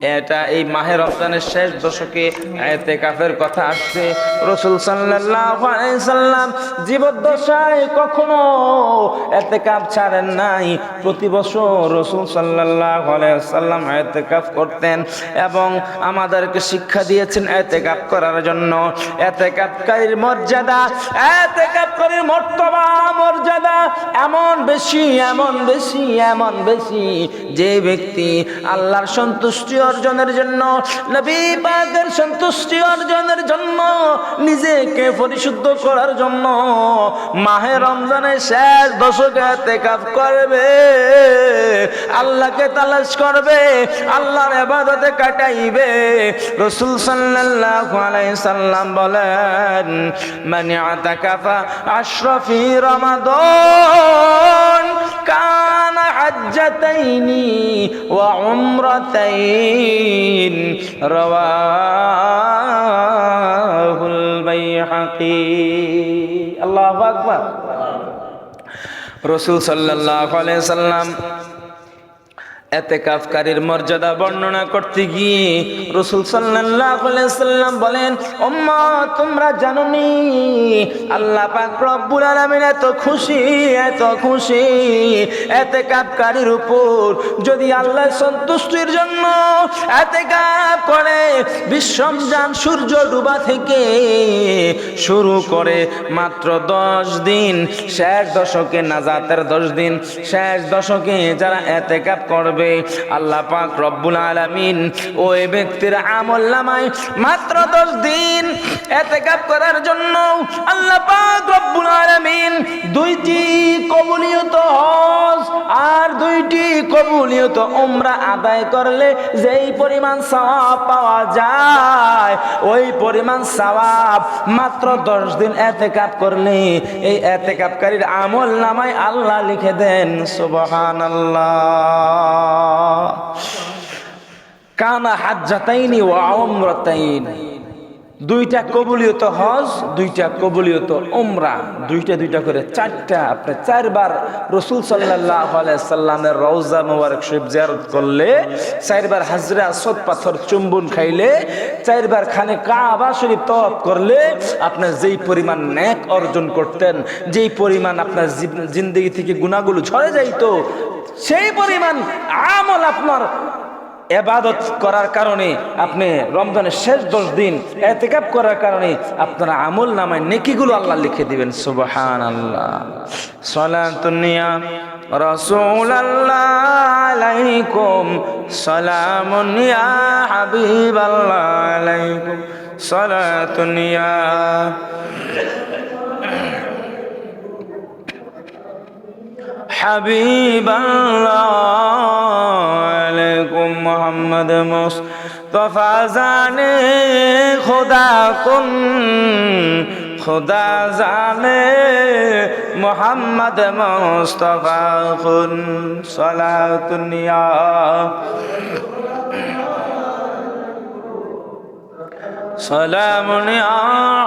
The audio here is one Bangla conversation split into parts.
এটা এই মাহে রমজানের শেষ দশকে ইতিকাফের কথা আসছে। রাসূল সাল্লাল্লাহু আলাইহি সাল্লাম জীবদ্দশায় কখনো ইতিকাফ ছাড়েন নাই। প্রতি বছর রাসূল সাল্লাল্লাহু আলাইহি সাল্লাম ইতিকাফ করতেন এবং আমাদেরকে শিক্ষা দিয়েছেন ইতিকাফ করার জন্য। ইতিকাফকারীর মর্যাদা, ইতিকাফকারীর মর্যাদা এমন বেশি, এমন বেশি, এমন বেশি, যে ব্যক্তি আল্লাহর সন্তুষ্টি অর্জনের জন্য, নবী পাকের সন্তুষ্টি অর্জনের জন্য, নিজেকে পরিশুদ্ধ করার জন্য মাহে রমজানের শেষ দশকে ইতিকাফ করবে, আল্লাহকে তালাশ করবে, আল্লাহর ইবাদতে কাটাইবে। রাসূল সাল্লাল্লাহু আলাইহি সাল্লাম বলেন, মান ইতাকাফা আশরাফি রমাদান কানা হাজ্জাতাইনি ওয়া উমরাতাইন, রাওয়াহুল বাইহাকি। আল্লাহু আকবার। রাসূল সাল্লাল্লাহু আলাইহি সাল্লাম ইতিকাফকারীর মর্যাদা বর্ণনা করতে গিয়ে রাসূল সাল্লাল্লাহু আলাইহি সাল্লাম বলেন, উম্মত তোমরা জানোনি আল্লাহ পাক রব্বুল আলামিন এত খুশি, এত খুশি ইতিকাফকারীর উপর। যদি আল্লাহর সন্তুষ্টির জন্য ইতিকাফ করে বিশ্বমজান সূর্য ডুবা থেকে শুরু করে মাত্র 10 দিন, শেষ দশকে নাজাতের 10 দিন, শেষ দশকে যারা ইতিকাফ করবে আল্লাহ পাক রব্বুল আলামিন ওই ব্যক্তির আমলনামায় মাত্র 10 দিন ইতিকাফ করার জন্য আল্লাহ পাক রব্বুল আলামিন 2টি কবুলিয়ত হজ আর 2টি কবুলিয়ত উমরা আদায় করলে যেই পরিমাণ সওয়াব পাওয়া যায়, ওই পরিমাণ সওয়াব মাত্র 10 দিন ইতিকাফ করলে এই ইতিকাফকারীর আমলনামায় আল্লাহ লিখে দেন। সুবহানাল্লাহ। কানা হাজ্জাতাইনি ওয়া উমরাতাইন, 2টা কবুলিয়ত হজ, 2টা কবুলিয়ত উমরা, 2টা করে 4টা। আপনি 4 বার রাসূল সাল্লাল্লাহু আলাইহি সাল্লামের রওজা মুবারক শরীফ জিয়ারত করলে, 4 বার হাজরে আসওয়াদ পাথর চুম্বন খাইলে, 4 বার খানে কাবা শরীফ তওয়াফ করলে আপনি যেই পরিমাণ নেক অর্জন করতেন, যেই পরিমাণ আপনার জিন্দেগি থেকে গুনাহগুলো ঝরে যাইতো, সেই পরিমাণ আমল আপনার ইবাদত করার কারণে, আপনি রমজানের শেষ 10 দিন ইতিকাফ করার কারণে আপনার আমল নামায় নেকিগুলো আল্লাহ লিখে দিবেন। সুবহানাল্লাহ। সালাতুন ইয়া রাসূলুল্লাহ আলাইকুম, সালামুন ইয়া হাবিবাল্লাহ আলাইকুম, সালাতুন ইয়া হাবিবাল্লাহ আলাইকুম, মোহাম্মদ মুস্তাফা জানে খোদা কুন, খোদা জানে মোহাম্মদ মুস্তাফা কুন, সালাতুন ইয়া সালামুন ইয়া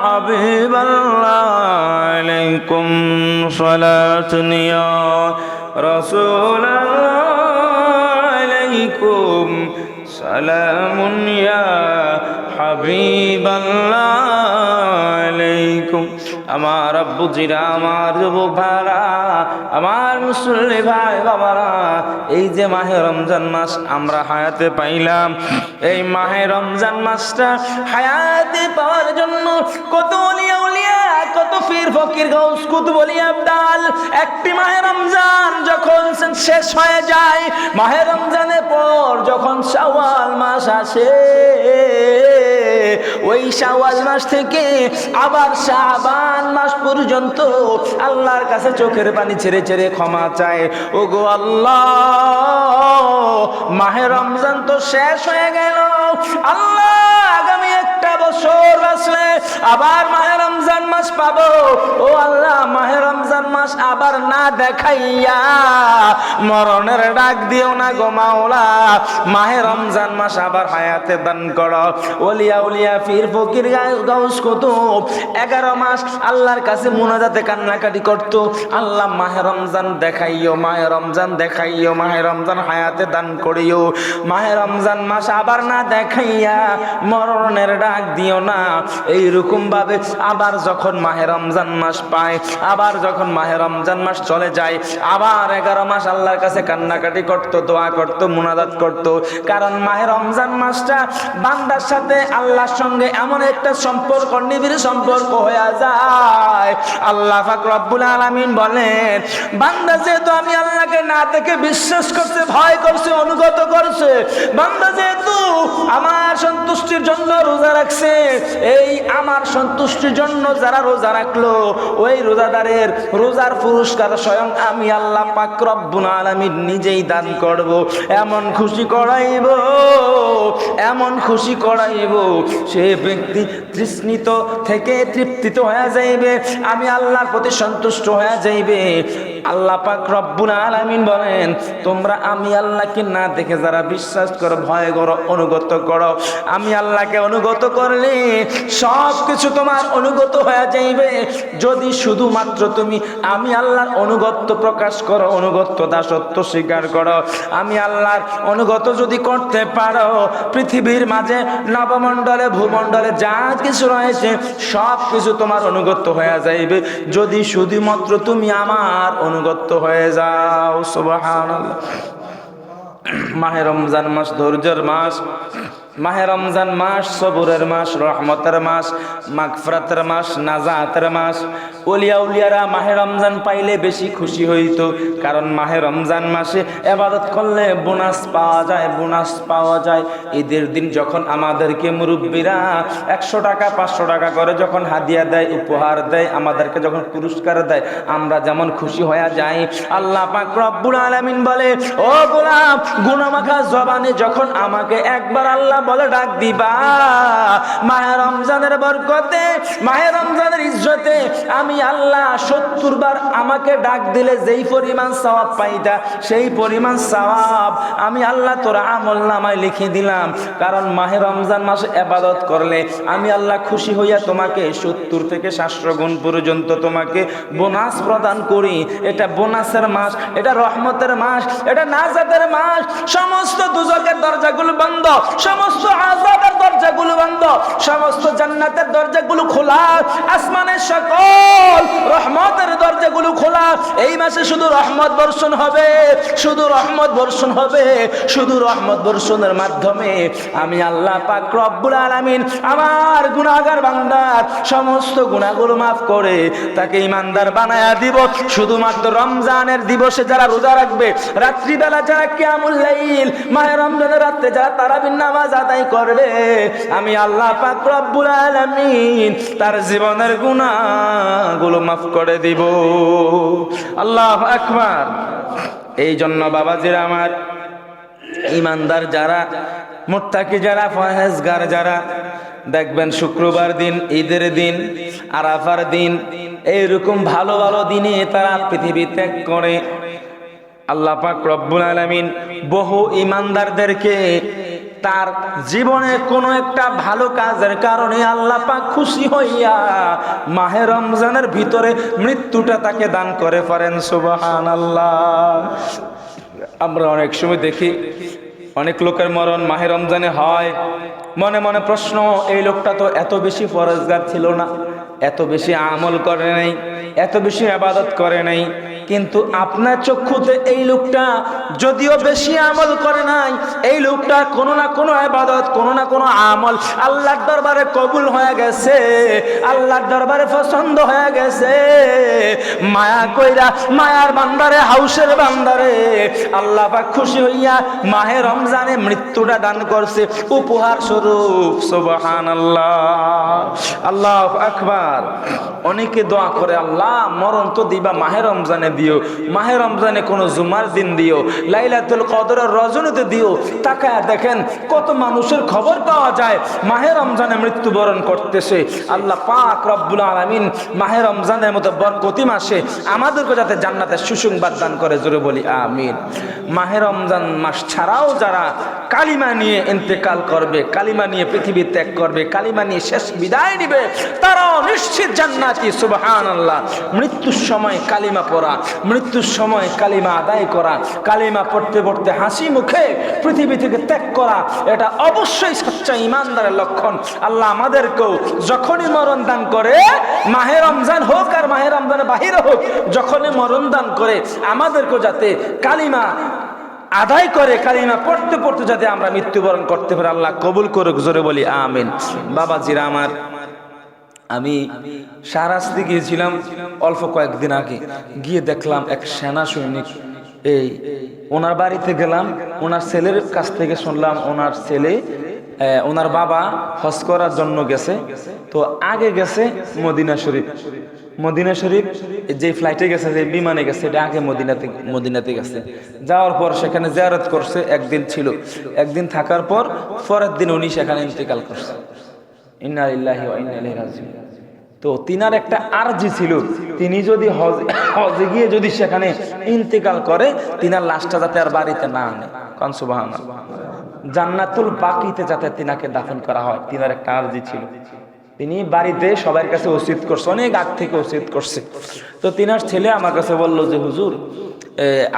হাবিবাল্লাহ আলাইকুম, সালাতুন ইয়া রাসূলুল্লাহ আলাইকুম, সালামুন ইয়া হাবিবাল্লাহ আলাইকুম। আমার আব্বুজিরা, আমার যুবক ভাইরা, আমার মুসল্লি ভাই বাবারা, এই যে মাহে রমজান মাস আমরা হায়াতে পাইলাম, এই মাহে রমজান মাসটা হায়াতে পাওয়ার জন্য কত ওলিয়া উলিয়া, কত পীর ফকির গাউস কুতুব ওলিয়া আবদাল, একটি মাহে রমজান যখন শেষ হয়ে যায়, মাহে রমজানের পর যখন শাওয়াল মাস আসে, ওই শাওয়াল মাস থেকে আবার শাবান মাস পর্যন্ত আল্লাহর কাছে চোখের পানি ছেড়ে ছেড়ে ক্ষমা চায়। ওগো আল্লাহ, মাহে রমজান তো শেষ হয়ে গেল, আল্লাহ আগামী একটা বছর বাঁচলে আবার মাহে রমজান মাস পাবো। ও আল্লাহ, মাহে রমজান মাস আবার না দেখাইয়া মরণের ডাক দিও না গো মাওলা। মাহে রমজান মাস আবার হায়াতে দান করো। ওলিয়া উলিয়া পীর ফকির গাউস কুতুব 11 মাস আল্লাহর কাছে মুনাজাতে কান্নাকাটি করত, আল্লাহ মাহে রমজান দেখাইও, মাহে রমজান দেখাইও, মাহে রমজান হায়াতে দান করিও। মাহে রমজান মাস আবার না দেখাইয়া মরণের ডাক দিও না। এইরকম ভাবে আবার যখন মাহে রমজান মাস পায়, আবার যখন মাহে রমজান মাস চলে যায়, আবার 11 মাস আল্লাহর কাছে কান্নাকাটি করত, দোয়া করত, মুনাজাত করত। কারণ মাহে রমজান মাসটা বান্দার সাথে আল্লাহর সঙ্গে এমন একটা সম্পর্ক, নিবিড় সম্পর্ক হয়ে যায়। আল্লাহ পাক রব্বুল আলামিন বলেন, বান্দা যেহেতু আমি আল্লাহকে না দেখে বিশ্বাস করছে, ভয় করছে, অনুগত করছে, বান্দা যেহেতু আমার সন্তুষ্টির জন্য রোজা রাখছে, এই আমার সন্তুষ্টির জন্য যারা রোজা রাখলো, ওই রোজাদারের রোজার পুরস্কার স্বয়ং আমি আল্লাহ পাক রব্বুল আলামিন নিজেই দান করব। এমন খুশি করাইব, এমন খুশি করাইব, সে ব্যক্তি তৃষ্ণিত থেকে তৃপ্তিত হয়ে যাইবে, আমি আল্লাহর প্রতি সন্তুষ্ট হয়ে যাইবে। আল্লাহ পাক রব্বুল আলামিন বলেন, তোমরা আমি আল্লাহকে না দেখে যারা বিশ্বাস করো, ভয় করো, অনুগত করো, আমি আল্লাহকে অনুগত করলে সব কিছু তোমার অনুগত হয়ে যাইবে। যদি শুধুমাত্র তুমি আমি আল্লাহর অনুগত্য প্রকাশ করো, অনুগত্য দাসত্ব স্বীকার করো, আমি আল্লাহর অনুগত যদি করতে পারো, পৃথিবীর মাঝে নবমণ্ডলে ভূমণ্ডলে যা কিছু রয়েছে সব কিছু তোমার অনুগত্য হয়ে যাইবে, যদি শুধুমাত্র তুমি আমার অনুগত্য হয়ে যাও। সুবহানাল্লাহ। মাহে রমজান মাস ধৈর্যের মাস, মাহে রমজান মাস সবুরের মাস, রহমতের মাস, মাগফিরাতের মাস, নাজাতের মাস। ওলিয়া উলিয়ারা মাহে রমজান পাইলে বেশি খুশি হইতো, কারণ মাহে রমজান মাসে ইবাদত করলে বোনাস পাওয়া যায়, বোনাস পাওয়া যায়। ঈদের দিন যখন আমাদেরকে মুরব্বীরা 100 টাকা 500 টাকা করে যখন হাদিয়া দেয়, উপহার দেয়, আমাদেরকে যখন পুরস্কার দেয়, আমরা যেমন খুশি হয়ে যাই, আল্লাহ পাক রব্বুল আলামিন বলে, ও গোলাম, গুনাহমাখা জবানে যখন আমাকে একবার আল্লাহ বলে ডাক দিবা, মাহে রমজানের বরকতে, মাহে রমজানের ইজ্জতে আমি আল্লাহ 70 বার আমাকে ডাক দিলে যেই পরিমাণ সওয়াব পাইতা, সেই পরিমাণ সওয়াব আমি আল্লাহ তোর আমলনামায় লিখে দিলাম। কারণ মাহে রমজান মাসে ইবাদত করলে আমি আল্লাহ খুশি হইয়া তোমাকে 70 থেকে 700 গুণ পর্যন্ত তোমাকে বোনাস প্রদান করি। এটা বোনাসের মাস, এটা রহমতের মাস, এটা নাজাতের মাস। সমস্ত দুজকের দরজাগুলো বন্ধ, সমস্ত আযাবের দরজাগুলো বন্ধ, সমস্ত জান্নাতের দরজাগুলো খোলা, আসমানের সকল রহমতের দরজাগুলো খোলা। এই মাসে শুধু রহমত বর্ষণ হবে, শুধু রহমত বর্ষণ হবে, শুধু রহমত বর্ষণের মাধ্যমে আমি আল্লাহ পাক রব্বুল আলামিন আমার গুনাহগার বান্দার সমস্ত গুনাহগুলো মাফ করে তাকে ঈমানদার বানায়া দিব। শুধুমাত্র রমজানের দিবসে যারা রোজা রাখবে, রাত্রিবেলা যারা কিয়ামুল লাইল, মাহে রমজানের রাতে যারা তারাবির নামাজ আদায় করবে, আমি আল্লাহ পাক রব্বুল আলামিন তার জীবনের গুনাহগুলো মাফ করে দিব। আল্লাহু আকবার। এই জন্য বাবাজিরা আমার, ঈমানদার যারা, মুত্তাকি যারা, পরহেজগার যারা, দেখবেন শুক্রবার দিন, ঈদের দিন, আরাফার দিন, এইরকম ভালো ভালো দিনে তারা পৃথিবী ত্যাগ করে। আল্লাহ পাক রব্বুল আলামিন বহু ঈমানদারদেরকে তার জীবনে কোনো একটা ভালো কাজের কারণে আল্লাহ পাক খুশি হইয়া মাহে রমজানের ভিতরে মৃত্যুটা তাকে দান করে পারেন। সুবহানাল্লাহ। আমরা অনেক সময় দেখি অনেক লোকের মরণ মাহে রমজানে হয়, মনে মনে প্রশ্ন, এই লোকটা তো এত বেশি পরহেজগার ছিল না, এত বেশি আমল করে নাই, এত বেশি ইবাদত করে নাই, কিন্তু আপনার চক্ষুতে এই লোকটা যদিও বেশি আমল করে নাই, এই লোকটা কোনো না কোনো ইবাদত, কোনো না কোনো আমল আল্লাহর দরবারে কবুল হয়ে গেছে, আল্লাহর দরবারে পছন্দ হয়ে গেছে। মায়া কইরা মায়ার বান্দারে, হাউসের বান্দারে আল্লাহ পাক খুশি হইয়া মাহে রমজানে মৃত্যুটা দান করছে উপহার স্বরূপ। সুবহানাল্লাহ, আল্লাহু আকবার। আকবার। অনেকে দোয়া করে, আল্লাহ মরণ তো দিবা মাহে রমজানে দিও, মাহে রমজানে কোনো জুমার দিন দিও, লাইলাতুল কদরের রজনীতে দিও। তাকায় দেখেন কত মানুষের খবর পাওয়া যায় মাহে রমজানে মৃত্যুবরণ করতেছে। আল্লাহ পাক রব্বুল আলামিন মাহে রমজানের মতো বরকতি মাসে আমাদেরকে যাতে জান্নাতের সুসংবাদ দান করে, জোরে বলি আমিন। মাহে রমজান মাস ছাড়াও যারা কালিমা নিয়ে ইন্তেকাল করবে, কালিমা নিয়ে পৃথিবী ত্যাগ করবে, কালিমা নিয়ে শেষ বিদায় নিবে, তারাও নিশ্চিত জান্নাতি। সুবহানাল্লাহ। মৃত্যুর সময় কালিমা পড়া, মৃত্যুর সময় কালিমা আদায় করা, কালিমা পড়তে পড়তে হাসি মুখে পৃথিবী থেকে ত্যাগ করা, এটা অবশ্যই সচ্চা ইমানদারের লক্ষণ। আল্লাহ আমাদেরকেও যখনই মরণ দান করে, মাহে রমজান হোক আর মাহে রমজানের বাহিরে হোক, যখনই মরণ দান করে আমাদেরকেও যাতে কালিমা আদায় করে, কালিমা পড়তে পড়তে যাতে আমরা মৃত্যুবরণ করতে পারি, আল্লাহ কবুল করুক, জোরে বলি আমিন। বাবাজিরা আমার, আমি শাহরাস্তি গিয়েছিলাম অল্প কয়েকদিন আগে, গিয়ে দেখলাম এক সেনা সৈনিক, এই ওনার বাড়িতে গেলাম, ওনার ছেলের কাছ থেকে শুনলাম ওনার ছেলে, ওনার বাবা হজ করার জন্য গেছে, তো আগে গেছে মদিনা শরীফ। মদিনা শরীফ যে ফ্লাইটে গেছে, যে বিমানে গেছে, এটা আগে মদিনাতে গেছে। যাওয়ার পর সেখানে জিয়ারত করছে, একদিন ছিল, একদিন থাকার পর পরের দিন উনি সেখানে ইন্তেকাল করছে। ইন্না লিল্লাহি ওয়া ইন্না ইলাইহি রাজিউন। তো তিনার একটা আরজি ছিল, তিনি যদি হজে গিয়ে যদি সেখানে ইন্তেকাল করে, তিনার লাশটা যাতে আর বাড়িতে না আনে, কারণ সুবহানাল্লাহ, জান্নাতুল বাকিতে যাতে তিনাকে দাফন করা হয়, তিনার একটা আরজি ছিল। তিনি বাড়িতে সবার কাছে ওসিয়ত করছে, অনেক আগ থেকে ওসিয়ত করছে। তো তিনার ছেলে আমার কাছে বলল যে হুজুর,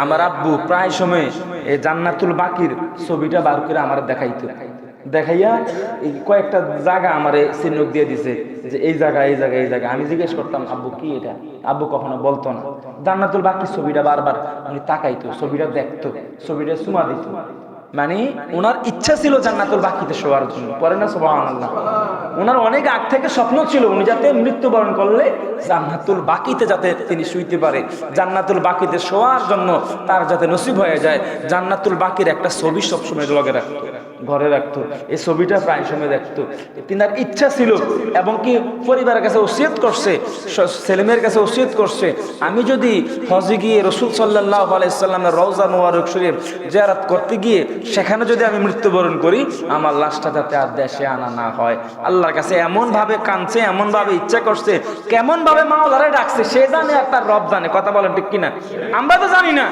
আমার আব্বু প্রায় সময় এই জান্নাতুল বাকির ছবিটা বার করে আমার দেখাইতো, দেখাইয়া কয়েকটা জায়গা আমারে চিহ্নক দিয়ে দিছে যে এই জায়গা, এই জায়গা, এই জায়গা। আমি জিজ্ঞেস করতাম আব্বু কি এটা, আব্বু কখনো বলতো না। জান্নাতুল বাকির ছবিটা বারবার উনি তাকাইতো, ছবিটা দেখতো, ছবিটা চুমা দিত, মানে ওনার ইচ্ছা ছিল জান্নাতুল বাকিতে শোয়ার জন্য। পরে না সুবহানাল্লাহ, ওনার অনেক আগ থেকে স্বপ্ন ছিল উনি যাতে মৃত্যুবরণ করলে জান্নাতুল বাকিতে যাতে তিনি শুইতে পারে, জান্নাতুল বাকিতে শোয়ার জন্য তার যাতে নসিব হয়ে যায়। জান্নাতুল বাকির একটা ছবি সবসময় লগে রাখতো, ঘরে রাখতো, এই ছবিটা প্রায় সময় দেখতো। তিনার ইচ্ছা ছিল এবং কি পরিবারের কাছে ওসিয়ত করছে, ছেলেমেয়ের কাছে ওসিয়ত করছে, আমি যদি হজে গিয়ে রাসূল সাল্লাল্লাহু আলাইহি সাল্লামের রওজা মুবারক শরীফ জিয়ারত করতে গিয়ে সেখানে যদি আমি মৃত্যুবরণ করি, আমার লাশটা যাতে আর দেশে আনা না হয়। আল্লাহর কাছে এমন ভাবে কাঁদছে, এমন ভাবে ইচ্ছা করছে, কেমন ভাবে মাওলারে ডাকছে, সে জানে আর তার রব জানে। কথা বলেন ঠিক কিনা? আমরা তো জানি না।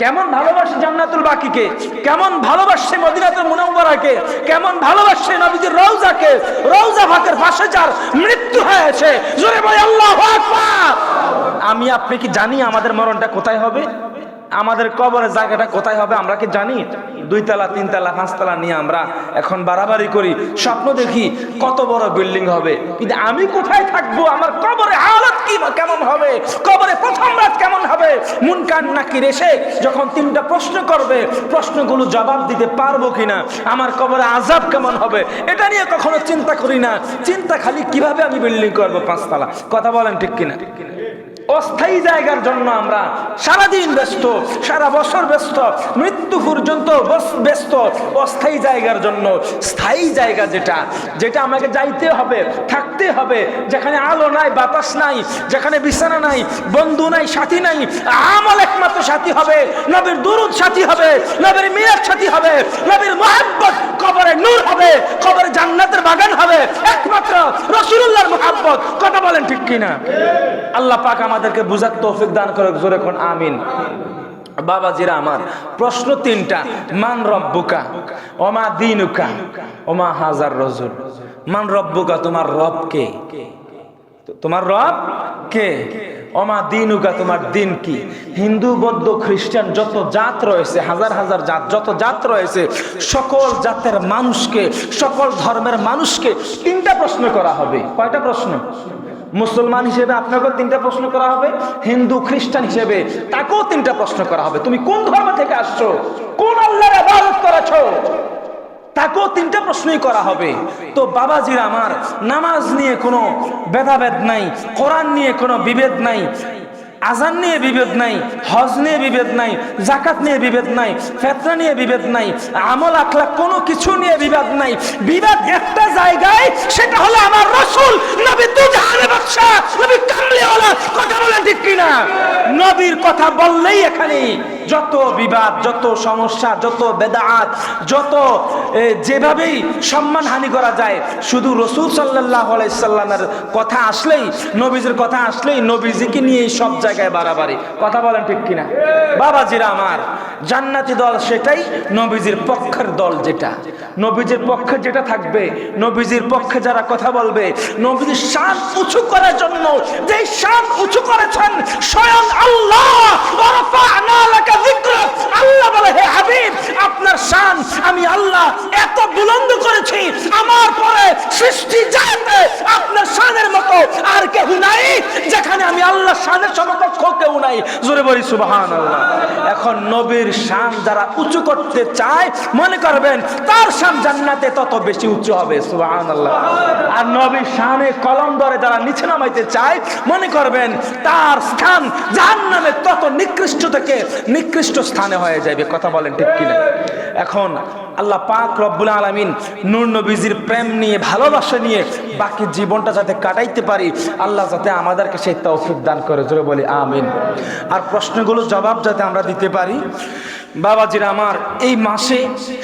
কেমন ভালোবাসে জান্নাতুল বাকিকে, কেমন ভালোবাসে মদিনাতুল মুনাওয়ারাকে, কেমন ভালোবাসে নবীজির রওজাকে, রওজা পাকের পাশে যার মৃত্যু হয়েছে, জোরে বলি আল্লাহু আকবার। আমি আপনি কি জানি আমাদের মরণটা কোথায় হবে? আমাদের কবরের জায়গাটা কোথায় হবে আমরা কি জানি? 2 তলা 3 তলা 5 তলা নিয়ে আমরা এখন বাড়াবাড়ি করি, স্বপ্ন দেখি কত বড় বিল্ডিং হবে, কিন্তু আমি কোথায় থাকবো? আমার কবরে হালত কি কেমন হবে? কবরে প্রথম রাত কেমন হবে? মুনকার নাকির এসে যখন 3টা প্রশ্ন করবে, প্রশ্নগুলো জবাব দিতে পারবো কিনা, আমার কবরে আযাব কেমন হবে, এটা নিয়ে কখনো চিন্তা করি না। চিন্তা খালি কিভাবে আমি বিল্ডিং করবো 5 তলা। কথা বলেন ঠিক কিনা? অস্থায়ী জায়গার জন্য আমরা সারাদিন ব্যস্ত, সারা বছর ব্যস্ত, মৃত্যু পর্যন্ত ব্যস্ত অস্থায়ী জায়গার জন্য। স্থায়ী জায়গা যেটা, যেটা আমাকে যাইতে হবে, থাকতে হবে, যেখানে আলো নাই, বাতাস নাই, যেখানে বিছানা নাই, বন্ধু নাই, সাথী নাই, আমল একমাত্র সাথী হবে, নবীর দুরূদ সাথী হবে, নবীর মিলাদ সাথী হবে, নবীর মুহাব্বত, কবরে নূর হবে, কবরে জান্নাতের বাগান হবে, একমাত্র রাসূলুল্লাহর মুহাব্বত। কথা বলেন ঠিক কিনা? আল্লাহ পাক আমাদেরকে বুঝার তৌফিক দান করে, জোরে কোন আমিন। বাবাজিরা আমার, প্রশ্ন 3টা। মান রব্বুকা, ওমা দীনুকা, ওমা হাজার রাজুল। মান রব্বুকা, তোমার রব কে? তোমার রব কে? ওমা দীনুকা, তোমার দিন কি? হিন্দু, বৌদ্ধ, খ্রিস্টান যত জাত রয়েছে, হাজার হাজার জাত, যত জাত রয়েছে, সকল জাতের মানুষকে, সকল ধর্মের মানুষকে 3টা প্রশ্ন করা হবে। কয়টা প্রশ্ন? মুসলমান হিসেবে আপনাকেও 3টা প্রশ্ন করা হবে, হিন্দু খ্রিস্টান হিসেবে তাকেও 3টা প্রশ্ন করা হবে। তুমি কোন ধর্ম থেকে আসছো, কোন আল্লাহর ইবাদত করেছো, তাকেও 3টা প্রশ্নই করা হবে। তো বাবাজিরা আমার, নামাজ নিয়ে কোনো ভেদাভেদ নাই, কোরআন নিয়ে কোনো বিভেদ নাই, আজান নিয়ে বিভেদ নাই, হজ নিয়ে বিভেদ নাই, যাকাত নিয়ে বিভেদ নাই, ফিতরা নিয়ে বিভেদ নাই, আমল আখলাক কোনো কিছু নিয়ে বিভেদ নাই। বিভেদ একটা জায়গায়, সেটা হলো আমার রাসূল নবী দুজাহানের বাদশা নবী কামলিওয়ালা। কথা বলেন ঠিক কিনা? নবীর কথা বললেই এখানে যত বিবাদ, যত সমস্যা, যত বেদাত, যত যেভাবেই সম্মানহানি করা যায়, শুধু রাসূল সাল্লাল্লাহু আলাইহি সাল্লামের কথা আসলেই, নবীজির কথা আসলেই নবীজিকে নিয়ে সব জায়গায় বাড়াবাড়ি। কথা বলেন ঠিক কিনা? বাবাজিরা আমার, জান্নাতি দল সেটাই, নবীজির পক্ষের দল যেটা, নবীজির পক্ষে যেটা থাকবে, নবীজির পক্ষে যারা কথা বলবে, নবীজির শান উঁচু করার জন্য যে শান উঁচু করেছেন স্বয়ং আল্লাহ। আল্লাহ বলে, হে হাবিব, আপনার শান আমি আল্লাহ এত বুলন্দ করেছি, আমার পরে সৃষ্টি জাতে আপনার শানের মতো আর কেউ নাই, যেখানে আমি আল্লাহ শানের সমকক্ষ কেউ নাই। জোরে বলি সুবহানাল্লাহ। এখন নবীর শান যারা উঁচু করতে চায়, মনে করবেন তার শান জান্নাতে তত বেশি উঁচু হবে। সুবহানাল্লাহ। আর নবীর শানে কলম ধরে যারা নিচে নামাইতে চায়, মনে করবেন তার স্থান জাহান্নামে তত নিকৃষ্ট থেকে নিকৃষ্ট স্থানে হয়ে যাবে। কথা বলেন ঠিক কিনা? এখন আল্লাহ পাক রব্বুল আলামিন নূর নবীজির প্রেম নিয়ে, ভালোবাসা নিয়ে বাকি জীবনটা যাতে কাটাইতে পারি, আল্লাহ যাতে আমাদেরকে সেই তৌফিক দান করে। জোরে বলি আমিন। আর প্রশ্নগুলোর জবাব যাতে আমরা দিতে পারি। বাবাজিরা আমার, এই মাসে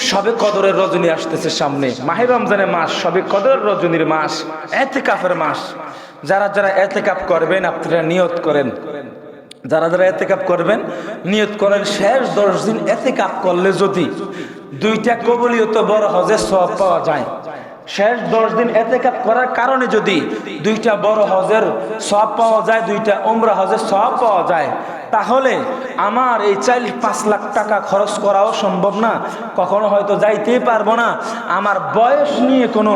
শবে কদরের রজনী আসতেছে সামনে, মাহে রমজানের মাস, শবে কদরের রজনীর মাস, ইতিকাফের মাস। যারা যারা ইতিকাফ করবেন আপনারা নিয়ত করেন, যারা যারা ইতিকাফ করবেন নিয়ত করেন, শেষ 10 দিন ইতিকাফ করলে যদি 2টা কবুলিয়ত বড় হজের সওয়াব পাওয়া যায়, শেষ 10 দিন ইতিকাফ করার কারণে যদি 2টা বড় হজের সওয়াব পাওয়া যায়, 2টা উমরা হজের সওয়াব পাওয়া যায়, তাহলে আমার এই 4-5 লাখ টাকা খরচ করাও সম্ভব না, কখনো হয়তো যাইতেই পারবো না। আমার বয়স নিয়ে কোনো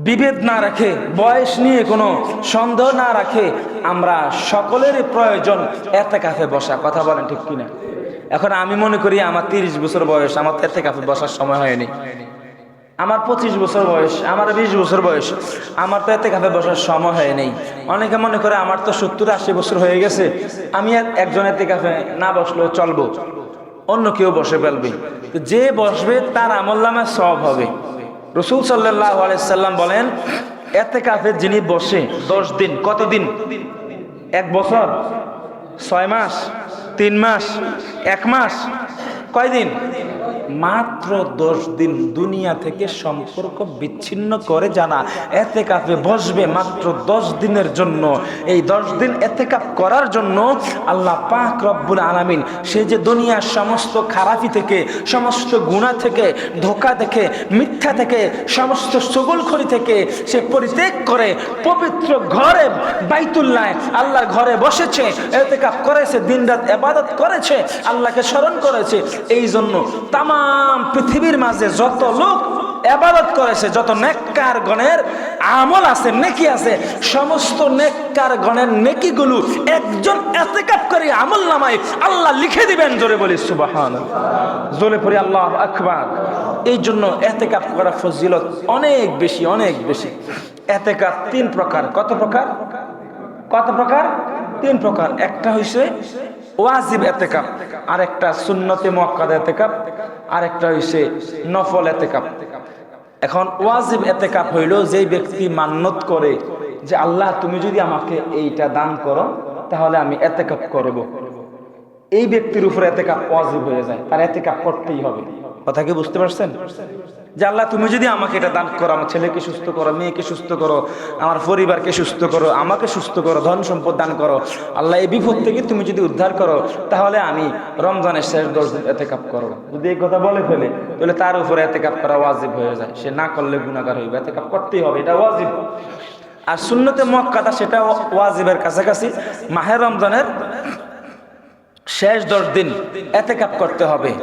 বিভেদ না রাখে, বয়স নিয়ে কোনো সন্দেহ না রাখে, আমরা সকলেরই প্রয়োজন ইতিকাফে বসা। কথা বলেন ঠিক কিনা? এখন আমি মনে করি আমার 30 বছর বয়স, আমার ইতিকাফে বসার সময় হয়নি। আমার 25 বছর বয়স, আমার 20 বছর বয়স, আমার তো ইতিকাফে বসার সময় হয়নি। অনেকে মনে করে আমার তো 70-80 বছর হয়ে গেছে, আমি একজন ইতিকাফে না বসলেও চলবো, অন্য কেউ বসে ফেলবে। তো যে বসবে তার আমলনামায় সওয়াব হবে। রাসূল সাল্লাল্লাহু আলাইহি সাল্লাম বলেন, ইতিকাফে যিনি বসে 10 দিন, কতদিন? 1 বছর, 6 মাস, 3 মাস, 1 মাস, কয়দিন? মাত্র 10 দিন দুনিয়া থেকে সম্পর্ক বিচ্ছিন্ন করে জানা ইতিকাফে বসবে মাত্র 10 দিনের জন্য। এই 10 দিন ইতিকাফ করার জন্য আল্লাহ পাক রব্বুল আলামিন সে যে দুনিয়ার সমস্ত খারাপি থেকে, সমস্ত গুনাহ থেকে, ধোঁকা থেকে, মিথ্যা থেকে, সমস্ত চুগলখড়ি থেকে সে পরিত্যাগ করে পবিত্র ঘরে বাইতুল্লাহ আল্লাহর ঘরে বসেছে, ইতিকাফ করেছে, দিনরাত ইবাদত করেছে, আল্লাহকে স্মরণ করেছে। এই জন্য তামাম পৃথিবীর মাঝে যত লোক ইবাদত করেছে, যত নেককার গণের আমল আছে, নেকি আছে, সমস্ত নেককার গণের নেকিগুলো একজন ইতিকাফকারী আমলনামায় আল্লাহ লিখে দিবেন। জোরে বলি সুবহানাল্লাহ, জোরে পড়ি আল্লাহু আকবার। এই জন্য ইতিকাফ করার ফজিলত অনেক বেশি, অনেক বেশি। ইতিকাফ 3 প্রকার। কত প্রকার? কত প্রকার? 3 প্রকার। একটা হইছে ওয়াজিব ইতিকাফ, আর একটা সুন্নতে মুআক্কাদা ইতিকাফ, আর একটা হইছে নফল ইতিকাফ। এখন ওয়াজিব ইতিকাফ হইল যেই ব্যক্তি মান্নত করে যে আল্লাহ তুমি যদি আমাকে এইটা দান করো তাহলে আমি ইতিকাফ করব, এই ব্যক্তির উপরে ইতিকাফ ওয়াজিব হয়ে যায়, তার ইতিকাফ করতেই হবে। কথা কি বুঝতে পারছেন? যে আল্লাহ তুমি যদি আমাকে এটা দান করো, আমার ছেলেকে সুস্থ করো, মেয়েকে সুস্থ করো, আমার পরিবারকে সুস্থ করো, আমাকে সুস্থ করো, ধন সম্পদ দান করো, আল্লাহ এই বিপদ থেকে তুমি যদি উদ্ধার করো তাহলে আমি রমজানের শেষ 10 দিন ইতিকাফ করব। যদি এই কথা বলে ফেলে তাহলে তার উপরে ইতিকাফ করা ওয়াজিব হয়ে যায়, সে না করলে গুনাহগার হইবে। ইতিকাফ করতেই হবে, এটা ওয়াজিব। আর সুন্নতে মুআক্কাদা সেটা ওয়াজিবের কাছাকাছি, মাহে রমজানের শেষ 10 দিন ইতিকাফ করতে হবে।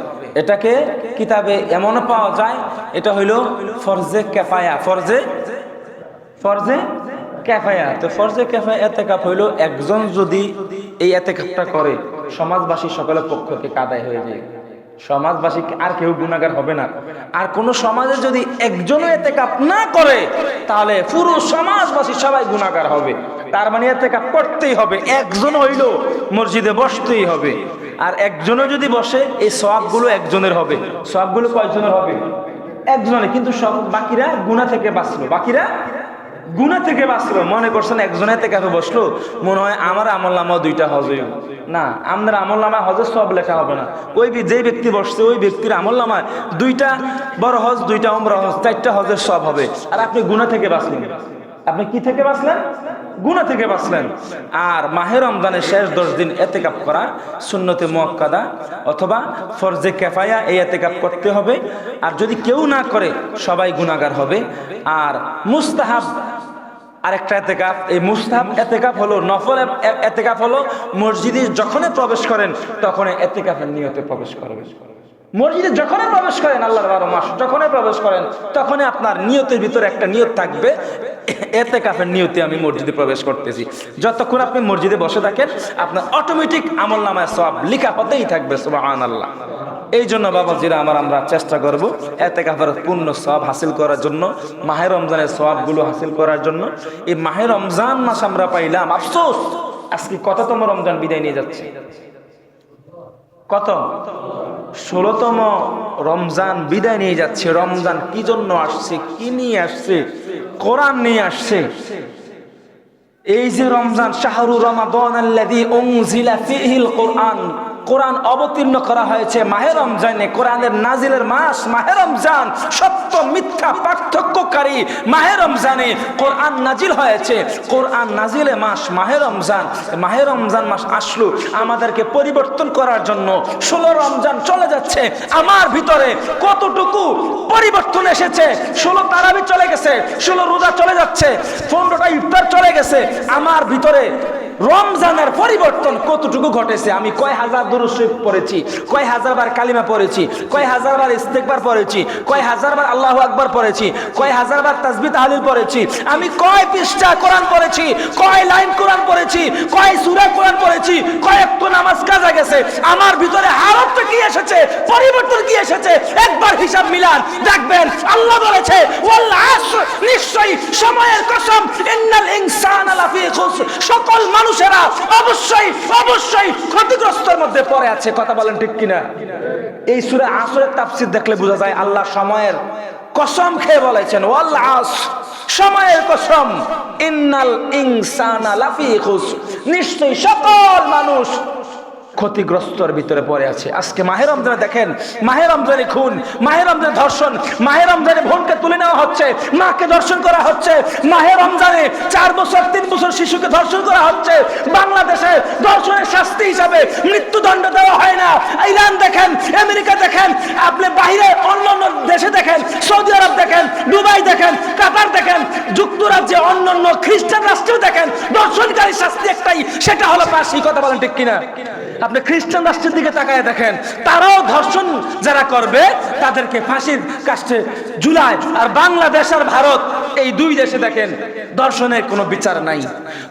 এটাকে কিতাবে এমনও পাওয়া যায়, এটা হইলো ফরজে কিফায়া। ফরজে কিফায়া। তো ফরজে কিফায়া ইতিকাফ হইলো একজন যদি এই ইতিকাফটা করে সমাজবাসী সকলের পক্ষ থেকে আদায় হয়ে যায়, সমাজবাসী আর কেউ গুনাহগার হবে না। আর কোন সমাজে যদি একজনও ইতিকাফ না করে তাহলে পুরো সমাজবাসী সবাই গুনাহগার হবে। তার মানে এতেকাফ করতেই হবে, একজন হইলো মসজিদে বসতেই হবে। আর একজনও যদি বসে এই সওয়াবগুলো একজনের হবে। সওয়াবগুলো কয়জনের হবে? একজনের। কিন্তু সব বাকিরা গুনাহ থেকে বাঁচলো, বাকিরা গুনাহ থেকে বাঁচলো। মনে করছেন একজনে এতেকাফে বসলো, মনে হয় আমার আমলনামা 2টা হজ হইল না, আমাদের আমলনামা হজের সব লেখা হবে না। ওই যে ব্যক্তি বসছে ওই ব্যক্তির আমলনামায় 2টা বড় হজ, 2টা উমরা হজ, 4টা হজের সব হবে। আর আপনি গুনাহ থেকে বাঁচলেন। আপনি কি থেকে বাঁচলেন? গুনাহ থেকে বাঁচলেন। আর মাহে রমজানের শেষ 10 দিন এতেকাফ করা সুন্নতে মুআক্কাদা অথবা ফরজে কিফায়া, এই এতেকাফ করতে হবে। আর যদি কেউ না করে সবাই গুনাহগার হবে। আর মুস্তাহাব আরেকটা এতেকাফ, এই মুস্তাহাব এতেকাফ হলো, নফল এতেকাফ হলো মসজিদে যখনই প্রবেশ করেন তখন এতেকাফের নিয়তে প্রবেশ করবেন। মসজিদে যখনই প্রবেশ করেন, আল্লাহর 12 মাস যখনই প্রবেশ করেন তখনই আপনার নিয়তের ভিতরে একটা নিয়ত থাকবে, এতেকাফের নিয়তে আমি মসজিদে প্রবেশ করতেছি। যতক্ষণ আপনি মসজিদে বসে থাকেন আপনার অটোমেটিক আমলনামায় সওয়াব লেখা হতেই থাকবে। সুবহানাল্লাহ। এই জন্য বাবাজিরা আমরা চেষ্টা করব এতেকাফের পূর্ণ সওয়াব হাসিল করার জন্য, মাহে রমজানের সওয়াবগুলো হাসিল করার জন্য। এই মাহে রমজান মাস আমরা পাইলাম, আফসোস আজকে কততম রমজান বিদায় নিয়ে যাচ্ছে? কত? 16তম রমজান বিদায় নিয়ে যাচ্ছে। রমজান কি জন্য আসছে? কি নিয়ে আসছে? কোরআন নিয়ে আসছে। এই যে রমজান, শাহরু রমাদানাল্লাযী উনজিলা ফীহিল কোরআন, কোরআন অবতীর্ণ করা হয়েছে মাহে রমজানে। কোরআনের নাজিলের মাস মাহে রমজান, সত্য মিথ্যা পার্থক্যকারী মাহে রমজানে কোরআন নাজিল হয়েছে। কোরআন নাজিলে মাস মাহে রমজান। মাহে রমজান মাস আসলো আমাদেরকে পরিবর্তন করার জন্য। 16 রমজান চলে যাচ্ছে, আমার ভিতরে কতটুকু পরিবর্তন এসেছে। 16 তারাবি চলে গেছে, 16 রোজা চলে যাচ্ছে, 15টা ইফতার চলে গেছে। আমার ভিতরে রমজানের পরিবর্তন কতটুকু ঘটেছে। আমি কয় হাজার দুরূদ শরীফ পড়েছি, কয় হাজার বার কালিমা পড়েছি, কয় হাজার বার ইস্তেগফার পড়েছি, কয় হাজার বার আল্লাহু আকবার পড়েছি, কয় হাজার বার তাসবিহ তাহলিল পড়েছি। আমি কয় পৃষ্ঠা কোরআন পড়েছি, কয় লাইন কোরআন পড়েছি, কয় সূরা কোরআন পড়েছি, কয়েকটা নামাজ কাজা গেছে। আমার ভিতরে হারত কি এসেছে, পরিবর্তন কি এসেছে, একবার হিসাব মিলান দেখবেন। আল্লাহ বলেছে ওয়াল আসর, নিশ্চয়ই সময়ের কসম, ইন্নাল ইনসানা লাফি খুসর, সকল মানুষেরা অবশ্যই অবশ্যই ক্ষতিগ্রস্তের মধ্যে পড়ে আছে। কথা বলেন ঠিক কিনা? এই সূরা আসরের তাফসীর দেখলে বোঝা যায় আল্লাহ সময়ের কসম খেয়ে বলেছেন ওয়াল আসর, সময়ের কসম, ইন্নাল ইনসানা লাফি খুসর, নিশ্চয়ই সকল মানুষ ক্ষতিগ্রস্তর ভিতরে পড়ে আছে। আজকে মাহে রমজানে দেখেন, মাহে রমজানে খুন, মাহে রমজানে ধর্ষণ, মাহে রমজানে বোনকে তুলে নেওয়া হচ্ছে, মাকে ধর্ষণ করা হচ্ছে, মাহে রমজানে 4 বছর 3 বছর শিশুকে ধর্ষণ করা হচ্ছে। বাংলাদেশে ধর্ষণের শাস্তি হিসাবে মৃত্যুদণ্ড দেওয়া হয় না। ইরান দেখেন, আমেরিকা দেখেন, আপনি বাইরে অন্যান্য দেশে দেখেন, সৌদি আরব দেখেন, দুবাই দেখেন, কাতার দেখেন, যুক্তরাজ্যে অন্যান্য খ্রিস্টান রাষ্ট্রেও দেখেন ধর্ষণকারী শাস্তি একটাই, সেটা হলো ফাঁসি। কথা বলেন ঠিক কিনা? আপনি খ্রিস্টান রাষ্ট্রের দিকে তাকায় দেখেন, তারাও ধর্ষণ যারা করবে তাদেরকে ফাঁসির কাস্টে ঝুলায়। আর বাংলাদেশ আর ভারত, এই 2 দেশে দেখেন ধর্ষণের কোনো বিচার নাই।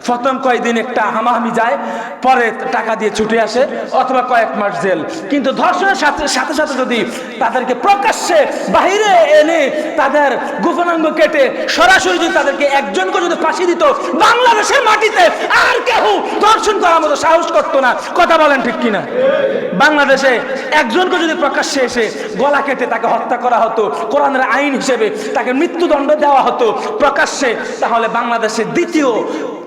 প্রথম কয়েকদিন একটা হামাহামি যায়, পরে টাকা দিয়ে ছুটে আসে অথবা কয়েক মাস জেল। কিন্তু ধর্ষণের সাথে সাথে যদি তাদেরকে প্রকাশ্যে বাহিরে এনে তাদের গোপনাঙ্গ কেটে সরাসরি যদি তাদেরকে একজনকে যদি ফাঁসি দিত, বাংলাদেশের মাটিতে আর কেউ ধর্ষণ করার মতো সাহস করতো না। কথা বলেন ঠিক কিনা? বাংলাদেশে একজনকে যদি প্রকাশ্যে এসে গলা কেটে তাকে হত্যা করা হতো, কোরআনের আইন হিসেবে তাকে মৃত্যুদণ্ড দেওয়া হতো প্রকাশ্যে, তাহলে বাংলাদেশের দ্বিতীয়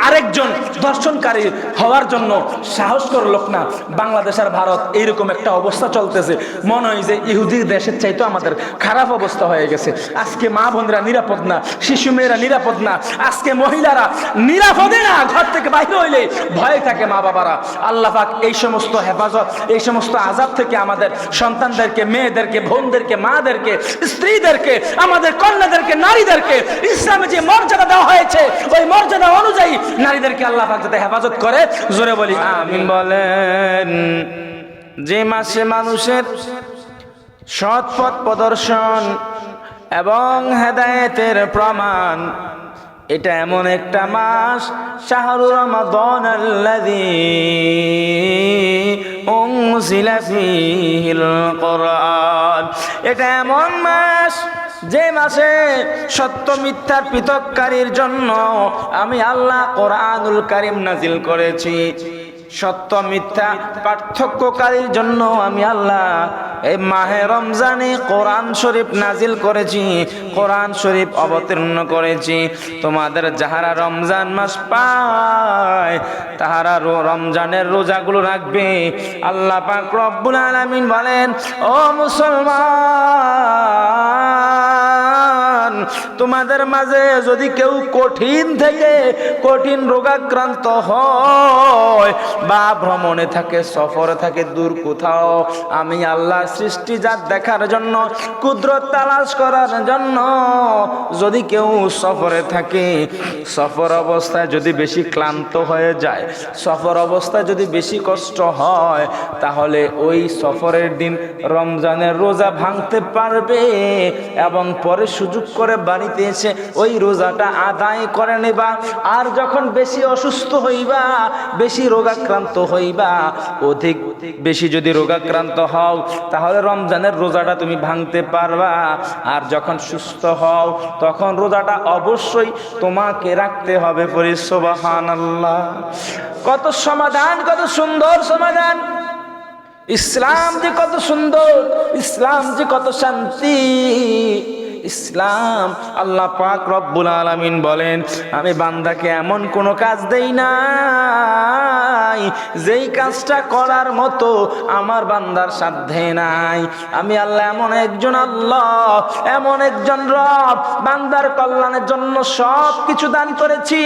আরেকজন ধর্ষণকারী হওয়ার জন্য সাহস করে লোক না। বাংলাদেশ আর ভারত এইরকম একটা অবস্থা চলতেছে, মনে হয় যে ইহুদির দেশের চাইতো আমাদের খারাপ অবস্থা হয়ে গেছে। আজকে মা বোনেরা নিরাপদ না, শিশু মেয়েরা নিরাপদ না, আজকে মহিলারা নিরাপদে না, ঘর থেকে বাইরে হইলে ভয় থাকে মা বাবারা। আল্লাহ পাক এই সমস্ত হেফাজত, এই সমস্ত আযাব থেকে আমাদের সন্তানদেরকে, মেয়েদেরকে, বোনদেরকে, মাদেরকে, স্ত্রীদেরকে, আমাদের কন্যাদেরকে, নারীদেরকে ইসলামে যে মর্যাদা দেওয়া হয়েছে ওই মর্যাদা অনুযায়ী নারীদেরকে আল্লাহ পাক যাতে হেফাজত করে। জোরে বলি আমিন বলেন। যে মাসে মানুষের সৎ পথ প্রদর্শন এবং হেদায়েতের প্রমাণ, এটা এমন একটা মাস, শাহরু রমাদানাল্লাযী উনজিলা ফীহিল কোরআন, এটা এমন মাস যে মাসে সত্য মিথ্যার পৃথককারীর জন্য আমি আল্লাহ কোরআনুল কারীম নাজিল করেছি, সত্য মিথ্যা পার্থক্যকারীর জন্য আমি আল্লাহ এই মাহে রমজানে কোরআন শরীফ নাজিল করেছি, কোরআন শরীফ অবতীর্ণ করেছি। তোমাদের যাহারা রমজান মাস পায় তাহারা রমজানের রোজাগুলো রাখবে। আল্লাহ পাক রব্বুল আলামিন বলেন, ও মুসলমান, তোমাদের মাঝে যদি কেউ কঠিন থেকে কঠিন রোগাক্রান্ত হয় বা ভ্রমণে থাকে, সফরে থাকে, দূর কোথাও, আমি আল্লাহ সৃষ্টি জাত দেখার জন্য, কুদরত তালাশ করার জন্য যদি কেউ সফরে থাকে, সফর অবস্থায় যদি বেশি ক্লান্ত হয়ে যায়, সফর অবস্থায় যদি বেশি কষ্ট হয়, তাহলে ওই সফরের দিন রমজানের রোজা ভাঙতে পারবে এবং পরে সুযোগ করে বাড়িতে এসে ওই রোজাটা আদায় করে নেবা। আর যখন বেশি অসুস্থ হইবা, বেশি রোগাক্রান্ত হইবা, অধিক বেশি যদি রোগাক্রান্ত হও, তাহলে রমজানের রোজাটা তুমি ভাঙতে পারবা। আর যখন সুস্থ হও তখন রোজাটা অবশ্যই তোমাকে রাখতে হবে। পরি সুবহানাল্লাহ। কত সমাধান, কত সুন্দর সমাধান! ইসলাম যে কত সুন্দর, ইসলাম যে কত শান্তি। ইসলাম, আল্লাহ পাক রব্বুল আলামিন বলেন, আমি বান্দাকে এমন কোনো কাজ দেই নাই যেই কাজটা করার মতো আমার বান্দার সাধ্যে নাই। আমি আল্লাহ এমন একজন আল্লাহ, এমন একজন রব, বান্দার কল্যাণের জন্য সব কিছু দান করেছি,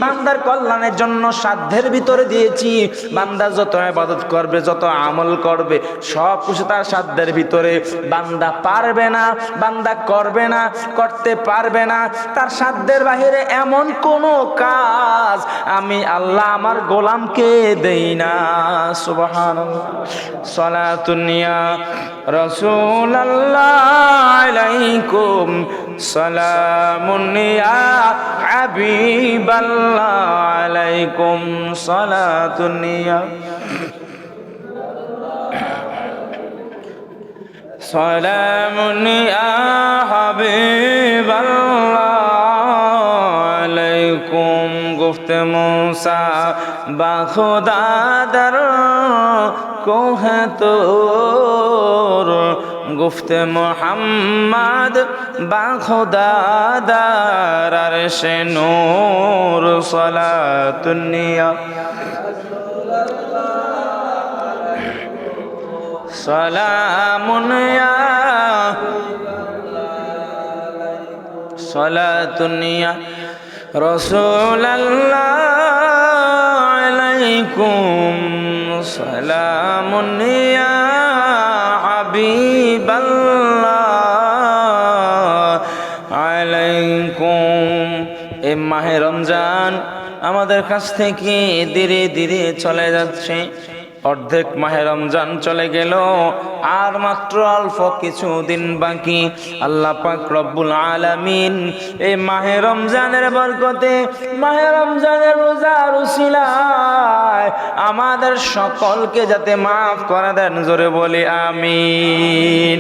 বান্দার কল্যাণের জন্য সাধ্যের ভিতরে দিয়েছি। বান্দা যত ইবাদত করবে, যত আমল করবে, সব কিছু তার সাধ্যের ভিতরে। বান্দা পারবে না, বান্দা করবে না, করতে পারবে না, তার সাধ্যের বাহিরে এমন কোনো কাজ আমি আল্লাহ আমার গোলামকে দেই না। সুবহানাল্লাহ। সালাতুন ইয়া রাসূলুল্লাহ আলাইকুম, সালামুন ইয়া হাবিবাল্লাহ আলাইকুম, সালাতুন ইয়া সালামুন ইয়া হাবিবাল্লাহ আলাইকুম। গুফতে মুসা বা খুদা দর কোহে তোর, গুফতে মুহাম্মদ বা খুদা দর আরশে নূর, সালাতুন ইয়া সালামুন ইয়া সালাতুন ইয়া রাসূলুল্লাহ আলাইকুম, সালামুন ইয়া হাবিবাল্লাহ আলাইকুম। এই মাহে রমজান আমাদের কাছ থেকে ধীরে ধীরে চলে যাচ্ছে। অর্ধেক মাহে রমজান চলে গেল, আর মাত্র অল্প কিছু দিন বাকি। আল্লাহ পাক রব্বুল আলামিন এই মাহে রমজানের বরকতে, মাহে রমজানের রোজার উসিলায় আমাদের সকলকে যাতে মাফ করে দেন, জোরে বলি আমিন।